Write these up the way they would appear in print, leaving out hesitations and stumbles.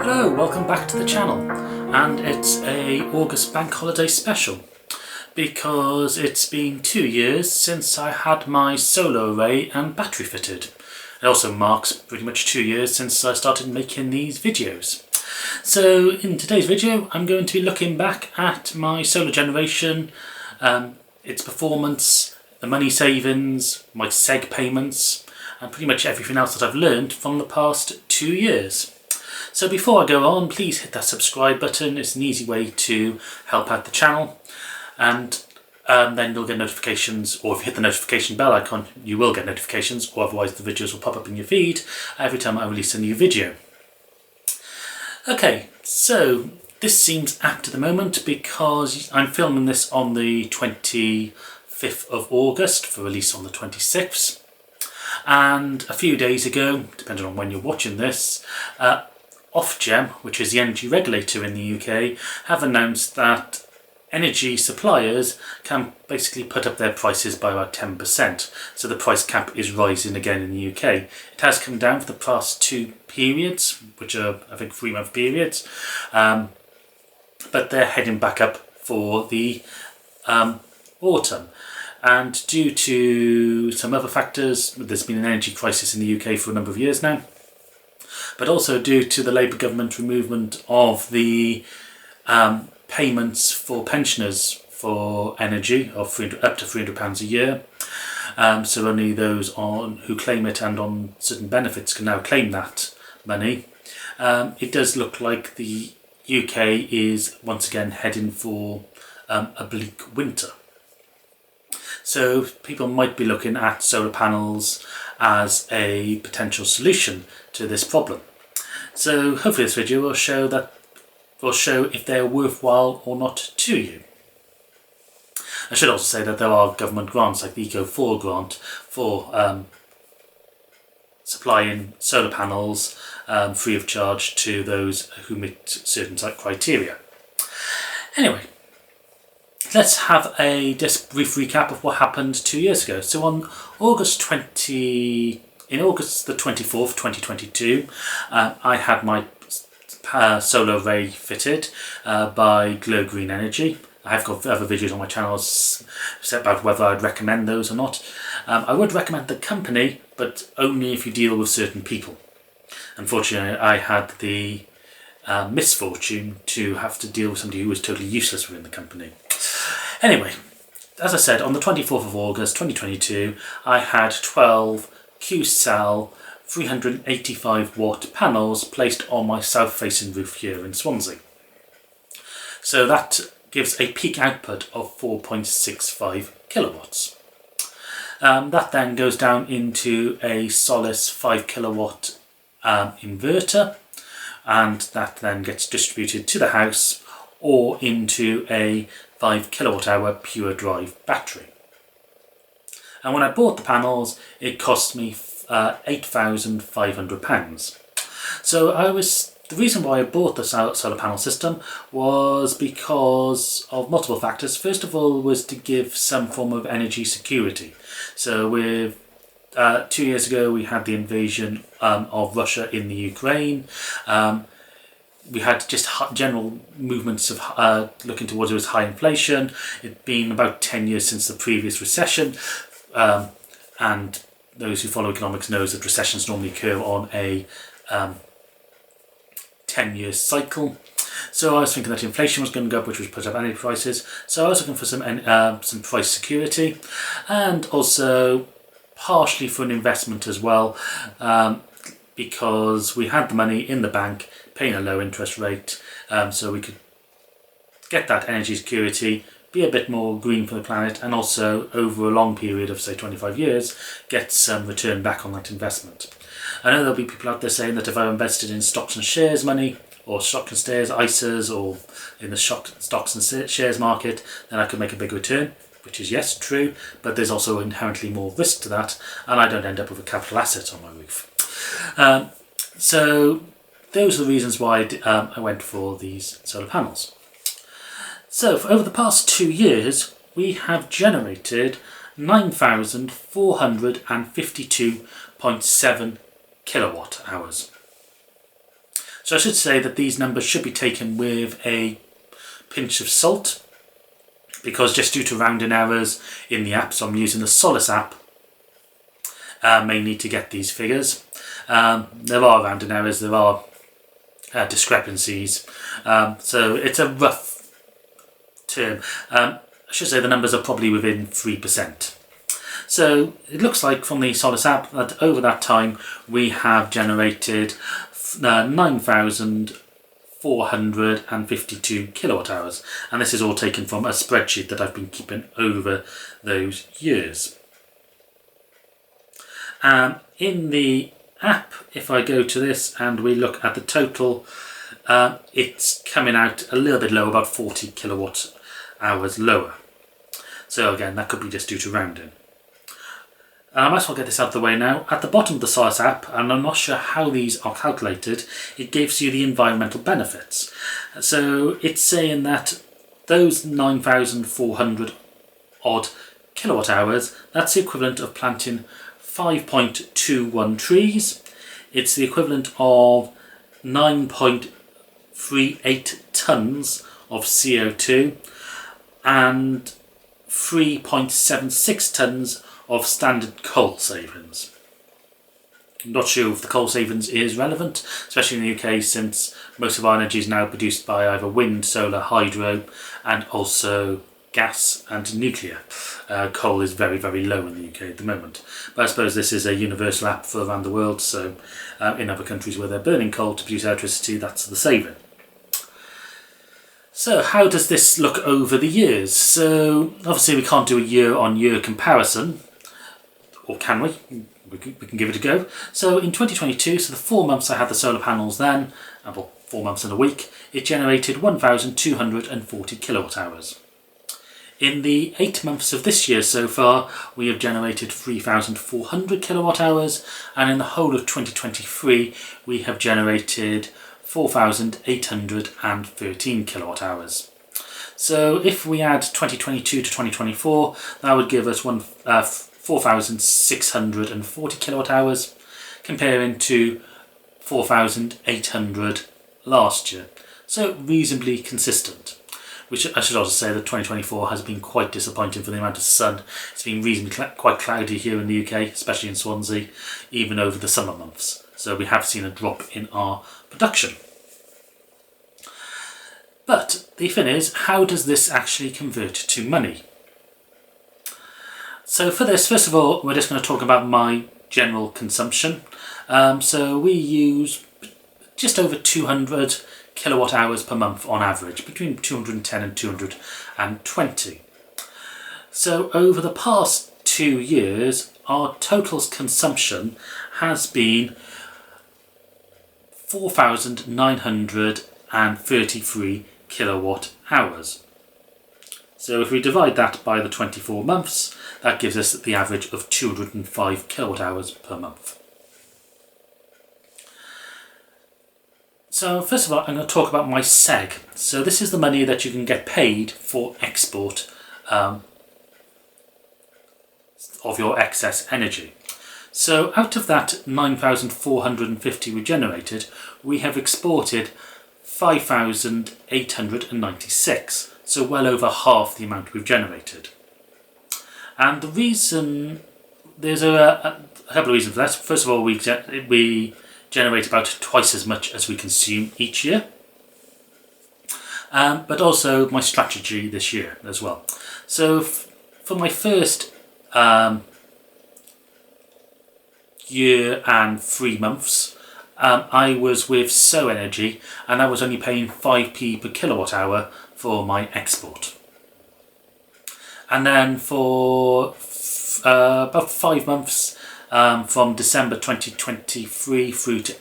Hello, welcome back to the channel, and it's a August bank holiday special because it's been 2 years since I had my solar array and battery fitted. It also marks pretty much 2 years since I started making these videos. So in today's video I'm going to be looking back at my solar generation, its performance, the money savings, my seg payments, and pretty much everything else that I've learned from the past 2 years. So before I go on, please hit that subscribe button. It's an easy way to help out the channel, and then you'll get notifications, or if you hit the notification bell icon you will get notifications, or otherwise the videos will pop up in your feed every time I release a new video. Okay, so this seems apt at the moment because I'm filming this on the 25th of August for release on the 26th, and a few days ago, depending on when you're watching this, Ofgem, which is the energy regulator in the UK, have announced that energy suppliers can basically put up their prices by about 10%. So the price cap is rising again in the UK. It has come down for the past 2 periods, which are I think 3-month periods, but they're heading back up for the autumn. And due to some other factors, there's been an energy crisis in the UK for a number of years now, but also due to the Labour government removal of the payments for pensioners for energy of up to £300 a year. So only those who claim it and on certain benefits can now claim that money. It does look like the UK is once again heading for a bleak winter. So people might be looking at solar panels as a potential solution to this problem. So hopefully this video will show if they're worthwhile or not to you. I should also say that there are government grants like the Eco4 grant for supplying solar panels free of charge to those who meet certain type criteria. Anyway, let's have a brief recap of what happened 2 years ago. So on August the 24th, 2022, I had my solar array fitted by Glow Green Energy. I have got other videos on my channel about whether I'd recommend those or not. I would recommend the company, but only if you deal with certain people. Unfortunately, I had the misfortune to have to deal with somebody who was totally useless within the company. Anyway, as I said, on the 24th of August 2022, I had 12 Qcell 385 watt panels placed on my south facing roof here in Swansea. So that gives a peak output of 4.65 kilowatts. That then goes down into a Solis 5 kilowatt inverter, and that then gets distributed to the house or into a 5 kilowatt hour pure drive battery. And when I bought the panels, it cost me £8,500. So the reason why I bought the solar panel system was because of multiple factors. First of all was to give some form of energy security. So with 2 years ago we had the invasion of Russia in the Ukraine. We had just general movements of looking towards it was high inflation. It'd been about 10 years since the previous recession, and those who follow economics knows that recessions normally occur on a 10-year cycle. So I was thinking that inflation was going to go up, which would put up energy prices. So I was looking for some price security, and also partially for an investment as well, because we had the money in the bank paying a low interest rate, so we could get that energy security, be a bit more green for the planet, and also over a long period of say 25 years get some return back on that investment. I know there'll be people out there saying that if I invested in stocks and shares money, or stocks and shares ISAs, or in the stocks and shares market, then I could make a big return, which is yes, true, but there's also inherently more risk to that, and I don't end up with a capital asset on my roof. So those are the reasons why I went for these solar panels. So for over the past 2 years, we have generated 9,452.7 kilowatt hours. So I should say that these numbers should be taken with a pinch of salt, because just due to rounding errors in the app, so I'm using the Solus app mainly to get these figures. There are rounding errors, there are discrepancies, so it's a rough term. I should say the numbers are probably within 3%. So it looks like from the Solus app that over that time we have generated 9,452 kilowatt hours, and this is all taken from a spreadsheet that I've been keeping over those years. In the app, if I go to this and we look at the total, it's coming out a little bit low, about 40 kilowatt hours lower. So again, that could be just due to rounding. I might as well get this out of the way now. At the bottom of the Solus app, and I'm not sure how these are calculated, it gives you the environmental benefits. So it's saying that those 9,400 odd kilowatt hours, that's the equivalent of planting 5.21 trees. It's the equivalent of 9.38 tonnes of CO2 and 3.76 tonnes of standard coal savings. I'm not sure if the coal savings is relevant, especially in the UK, since most of our energy is now produced by either wind, solar, hydro, and also gas and nuclear. Coal is very, very low in the UK at the moment. But I suppose this is a universal app for around the world, so in other countries where they're burning coal to produce electricity, that's the saving. So how does this look over the years? So obviously we can't do a year-on-year comparison, or can we? We can give it a go. So in 2022, so the 4 months I had the solar panels then, well, 4 months and a week, it generated 1,240 kilowatt hours. In the 8 months of this year so far, we have generated 3,400 kilowatt hours, and in the whole of 2023, we have generated 4,813 kilowatt hours. So if we add 2022 to 2024, that would give us 4,640 kilowatt hours, comparing to 4,800 last year. So reasonably consistent. Which I should also say that 2024 has been quite disappointing for the amount of sun. It's been reasonably quite cloudy here in the UK, especially in Swansea, even over the summer months. So we have seen a drop in our production. But the thing is, how does this actually convert to money? So for this, first of all, we're just going to talk about my general consumption. So we use just over 200 kilowatt hours per month on average, between 210 and 220. So over the past 2 years, our total consumption has been 4,933 kilowatt hours. So if we divide that by the 24 months, that gives us the average of 205 kilowatt hours per month. So first of all, I'm going to talk about my SEG. So this is the money that you can get paid for export of your excess energy. So out of that 9,450 we generated, we have exported 5,896. So well over half the amount we've generated. And the reason, there's a couple of reasons for that. First of all, we generate about twice as much as we consume each year. But also my strategy this year as well. So for my first year and 3 months, I was with So Energy, and I was only paying 5p per kilowatt hour for my export. And then for about 5 months, from December 2023 through to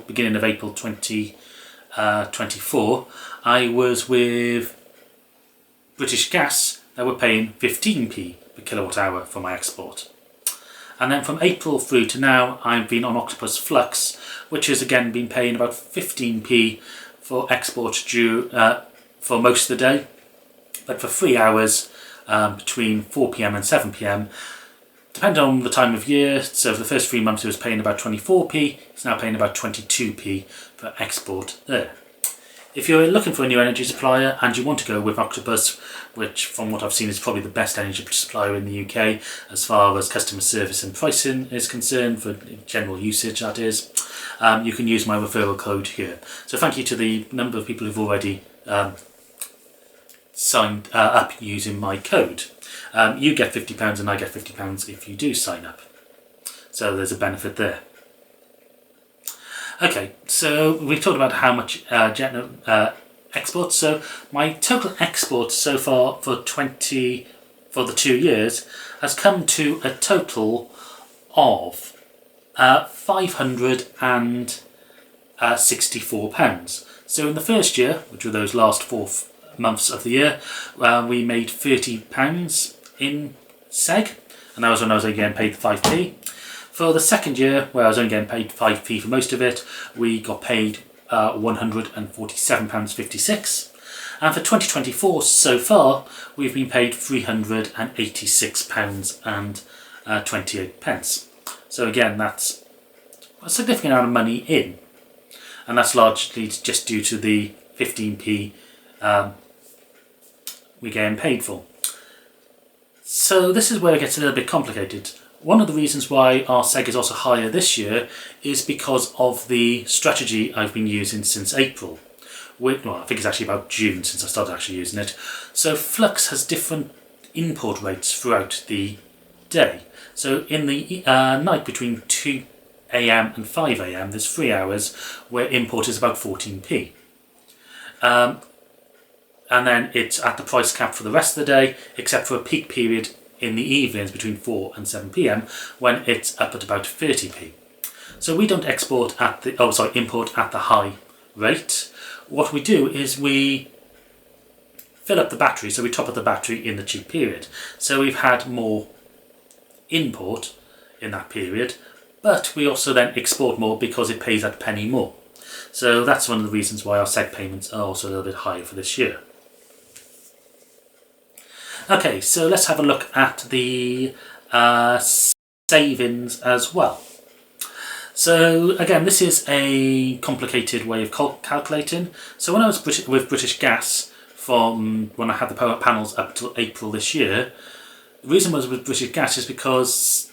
beginning of April 2024, I was with British Gas that were paying 15p per kilowatt hour for my export. And then from April through to now, I've been on Octopus Flux, which has again been paying about 15p for export for most of the day, but for 3 hours between 4 p.m. and 7 p.m, Depending on the time of year, so for the first 3 months it was paying about 24p, it's now paying about 22p for export there. If you're looking for a new energy supplier and you want to go with Octopus, which from what I've seen is probably the best energy supplier in the UK as far as customer service and pricing is concerned, for general usage that is, you can use my referral code here. So thank you to the number of people who've already signed up using my code. You get £50 and I get £50 if you do sign up. So there's a benefit there. Okay, so we've talked about how much exports. So my total exports so far for the 2 years has come to a total of £564. So in the first year, which were those last 4 months of the year, we made £30 in seg, and that was when I was again paid the 5p. For the second year, where I was only getting paid 5p for most of it, we got paid £147.56. And for 2024 so far, we've been paid £386.28. So again, that's a significant amount of money in. And that's largely just due to the 15p we're getting paid for. So this is where it gets a little bit complicated. One of the reasons why our seg is also higher this year is because of the strategy I've been using since April. Well, I think it's actually about June since I started actually using it. So Flux has different import rates throughout the day. So in the night between 2 AM and 5 AM, there's 3 hours where import is about 14p. And then it's at the price cap for the rest of the day, except for a peak period in the evenings between 4 and 7 PM when it's up at about 30p. So we don't import at the high rate. What we do is we fill up the battery, so we top up the battery in the cheap period. So we've had more import in that period, but we also then export more because it pays that penny more. So that's one of the reasons why our seg payments are also a little bit higher for this year. Okay, so let's have a look at the savings as well. So again, this is a complicated way of calculating. So when I was with British Gas, from when I had the power panels up till April this year, the reason I was with British Gas is because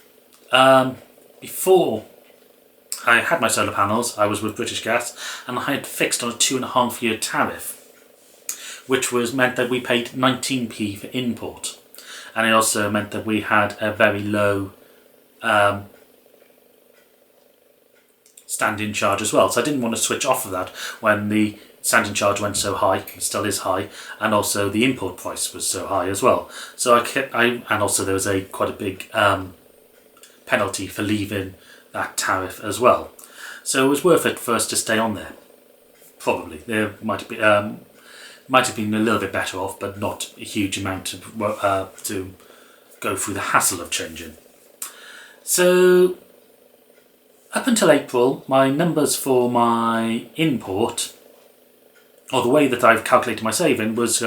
before I had my solar panels, I was with British Gas, and I had fixed on a 2.5-year tariff, which meant that we paid 19p for import, and it also meant that we had a very low stand-in charge as well. So I didn't want to switch off of that when the stand-in charge went so high, it still is high, and also the import price was so high as well. So and also there was quite a big penalty for leaving that tariff as well. So it was worth it for us to stay on there. Probably there might have been a little bit better off, but not a huge amount to go through the hassle of changing. So up until April, my numbers for my import, or the way that I've calculated my saving, was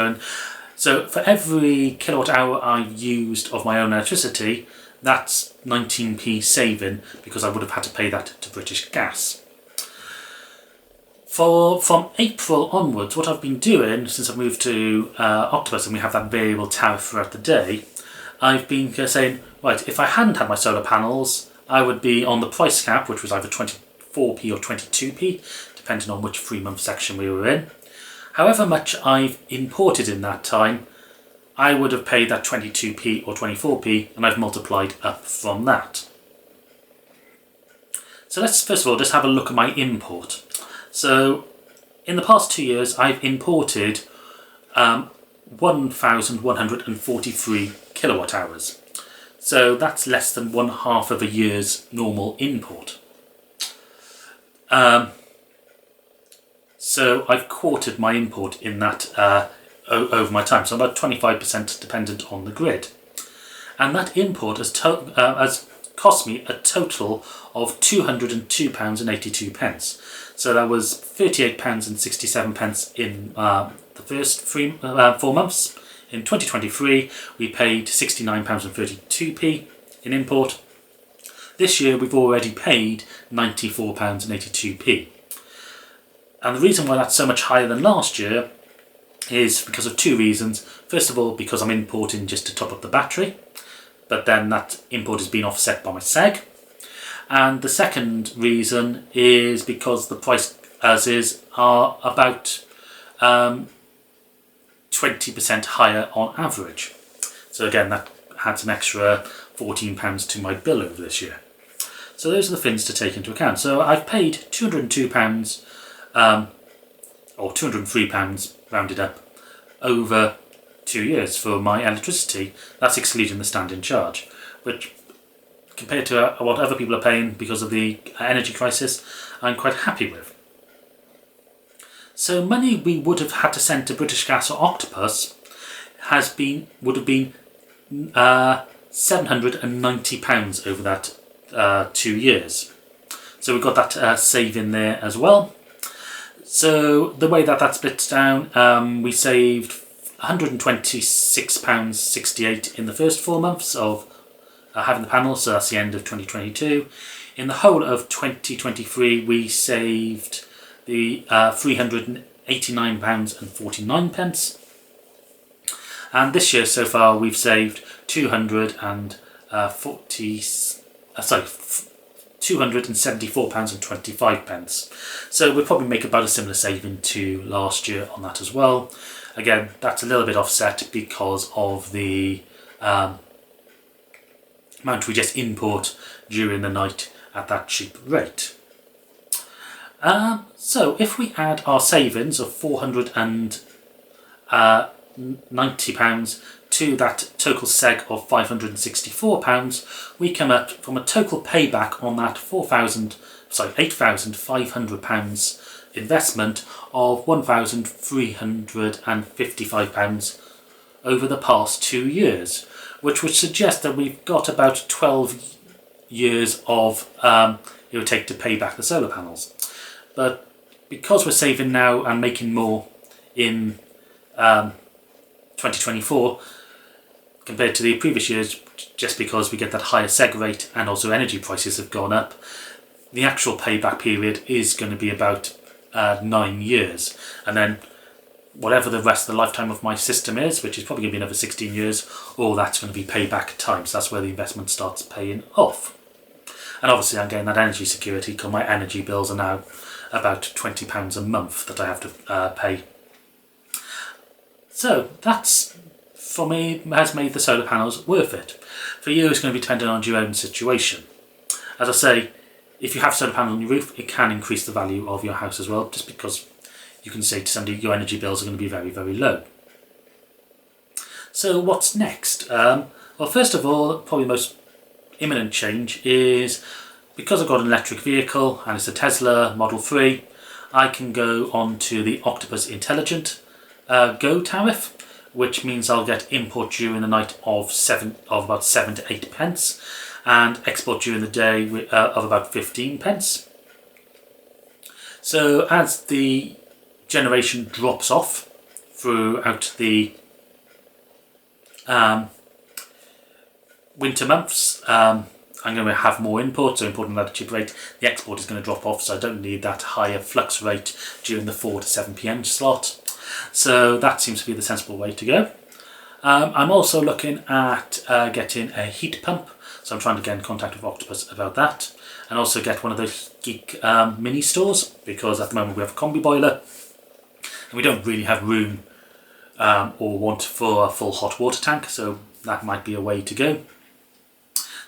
so for every kilowatt hour I used of my own electricity, that's 19p saving, because I would have had to pay that to British Gas. From April onwards, what I've been doing since I've moved to Octopus and we have that variable tariff throughout the day, I've been saying, right, if I hadn't had my solar panels, I would be on the price cap, which was either 24p or 22p, depending on which 3-month section we were in. However much I've imported in that time, I would have paid that 22p or 24p, and I've multiplied up from that. So let's first of all just have a look at my import. So in the past 2 years, I've imported 1,143 kilowatt hours. So that's less than 1/2 of a year's normal import. So I've quartered my import in that over my time. So I'm about 25% dependent on the grid. And that import has cost me a total of £202.82. So that was £38.67 in the first 4 months. In 2023, we paid £69.32p in import. This year we've already paid £94.82p. And the reason why that's so much higher than last year is because of two reasons. First of all, because I'm importing just to top up the battery, but then that import has been offset by my seg. And the second reason is because the price as is are about 20% higher on average. So again, that adds an extra £14 to my bill over this year. So those are the things to take into account. So I've paid £202 or £203 rounded up over 2 years for my electricity. That's excluding the standing charge, which compared to what other people are paying because of the energy crisis, I'm quite happy with. So money we would have had to send to British Gas or Octopus would have been £790 over that 2 years. So we've got that saving there as well. So the way that splits down, we saved £126.68 in the first 4 months of having the panel, so that's the end of 2022. In the whole of 2023 we saved the £389.49, and this year so far we've saved £274.25. So we'll probably make about a similar saving to last year on that as well. Again, that's a little bit offset because of the amount we just import during the night at that cheap rate. So if we add our savings of £490 to that total seg of £564, we come up from a total payback on that £8,500 investment of £1,355 over the past 2 years, which would suggest that we've got about 12 years of it would take to pay back the solar panels. But because we're saving now and making more in 2024 compared to the previous years, just because we get that higher seg rate and also energy prices have gone up, the actual payback period is going to be about 9 years. And then whatever the rest of the lifetime of my system is, which is probably going to be another 16 years, all that's going to be payback time. So that's where the investment starts paying off. And obviously I'm getting that energy security because my energy bills are now about £20 a month that I have to pay. So that's, for me, has made the solar panels worth it. For you, it's going to be dependent on your own situation. As I say, if you have solar panels on your roof, it can increase the value of your house as well, just because you can say to somebody your energy bills are going to be very, very low. So what's next? Well, first of all, probably the most imminent change is, because I've got an electric vehicle and it's a Tesla Model 3, I can go on to the Octopus Intelligent Go tariff, which means I'll get import during the night of about 7 to 8 pence, and export during the day of about 15 pence. So as the generation drops off throughout the winter months, I'm going to have more import, so importing at a cheap rate, the export is going to drop off, so I don't need that higher flux rate during the 4 to 7 p.m. slot. So that seems to be the sensible way to go. I'm also looking at getting a heat pump, so I'm trying to get in contact with Octopus about that, and also get one of those Geek mini stores, because at the moment we have a combi boiler and we don't really have room or want for a full hot water tank, so that might be a way to go.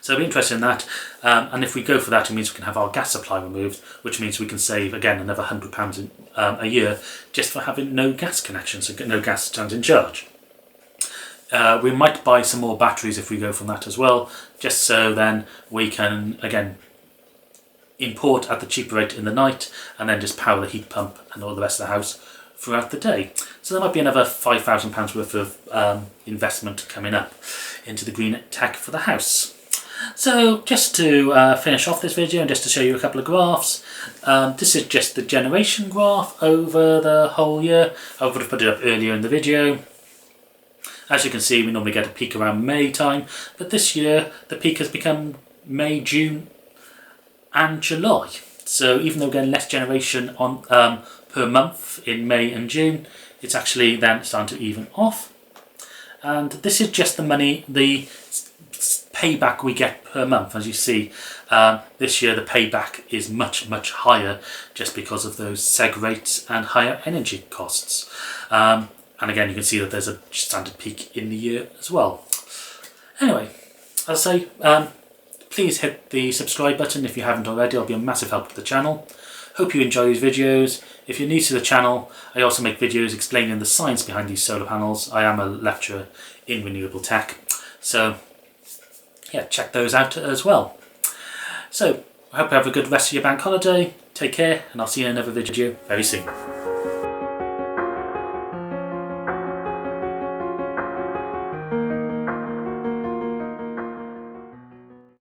So I'll be interested in that, and if we go for that, it means we can have our gas supply removed, which means we can save again another £100 a year just for having no gas connection, so no gas standing charge. We might buy some more batteries if we go from that as well, just so then we can again import at the cheaper rate in the night and then just power the heat pump and all the rest of the house throughout the day. So there might be another £5,000 worth of investment coming up into the green tech for the house. So just to finish off this video and just to show you a couple of graphs, this is just the generation graph over the whole year. I would have put it up earlier in the video. As you can see, we normally get a peak around May time, but this year the peak has become May, June and July. So even though we're getting less generation on per month in May and June, it's actually then starting to even off. And this is just the money, the payback we get per month. As you see, this year the payback is much higher just because of those seg rates and higher energy costs. And again, you can see that there's a standard peak in the year as well. Anyway, as I say, please hit the subscribe button if you haven't already. It'll be a massive help with the channel. Hope you enjoy these videos. If you're new to the channel, I also make videos explaining the science behind these solar panels. I am a lecturer in renewable tech, so yeah, check those out as well. So I hope you have a good rest of your bank holiday. Take care, and I'll see you in another video very soon.